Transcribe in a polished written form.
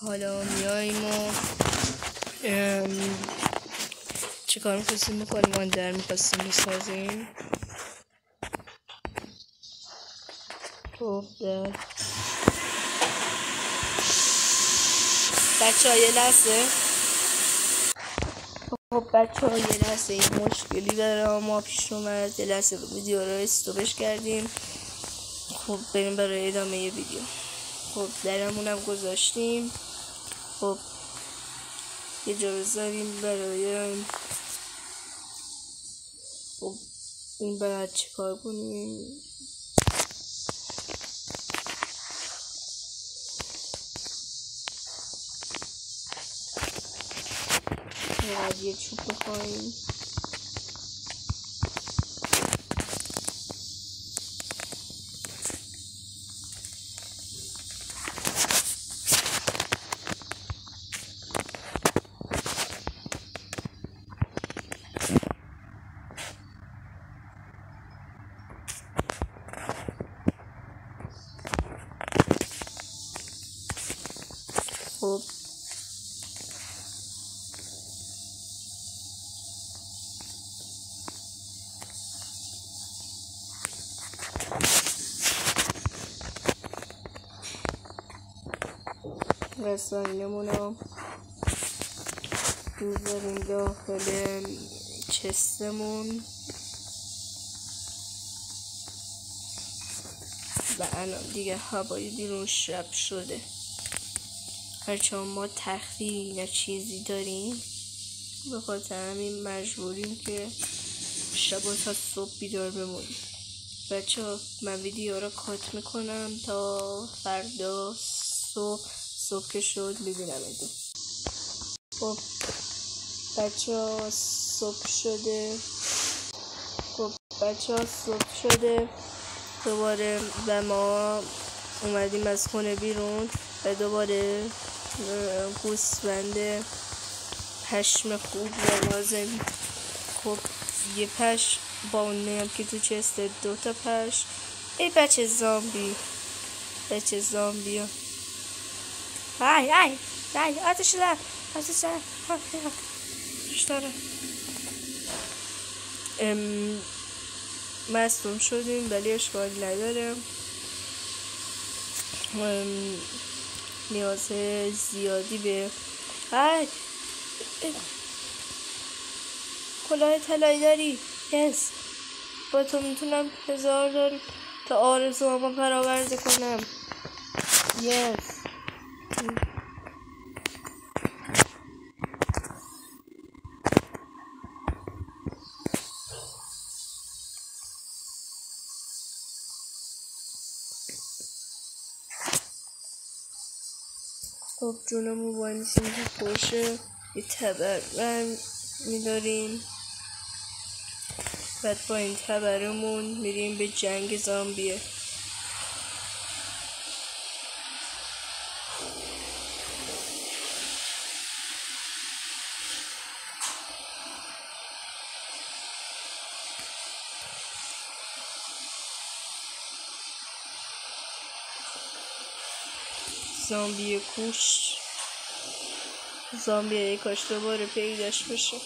حالا میاییم و چه کار میخواستیم بکنیم؟ آندر میخواستیم بسازیم. خب بچه ها یه لحظه. خب بچه ها یه لحظه این مشکلی برای ما پیش اومد. یه لحظه ویدیو رو استوبش کردیم. خب بریم برای ادامه ویدیو. خب درمونم گذاشتیم. خب یه جا بذاریم برای خب این باید چه کار کنیم؟ باید یه چوب بخواهیم. خب رسانیمون رو میذاریم داخل چستمون و الان دیگه هوای بیرون شب شده. هرچند ما تختی نه چیزی داریم، به خاطر همین مجبوریم که شبا تا صبح بیدار بمونیم. بچه ها من ویدیو رو کات میکنم تا فردا صبح که شد ببینم ادو. خب بچه ها صبح شده دوباره و ما اومدیم از خونه بیرون و دوباره گوسفند پشم خوب و لازم. خب یه پشم با اون نیم که تو چسته 2 تا پشم. ای بچه زامبی های آتش دار مصدوم شدیم ولی اشکالی نداره. نیاز زیادی به کلاه طلایی داری؟ یس با تو میتونم 1000 تا آرزوامو برآورده کنم. یس خب جونمو وایمیسیم که خوشه یه تبر میداریم. بعد با این تبرمون میریم به جنگ زامبیه. زامبی کاش دوباره پیداش بشه.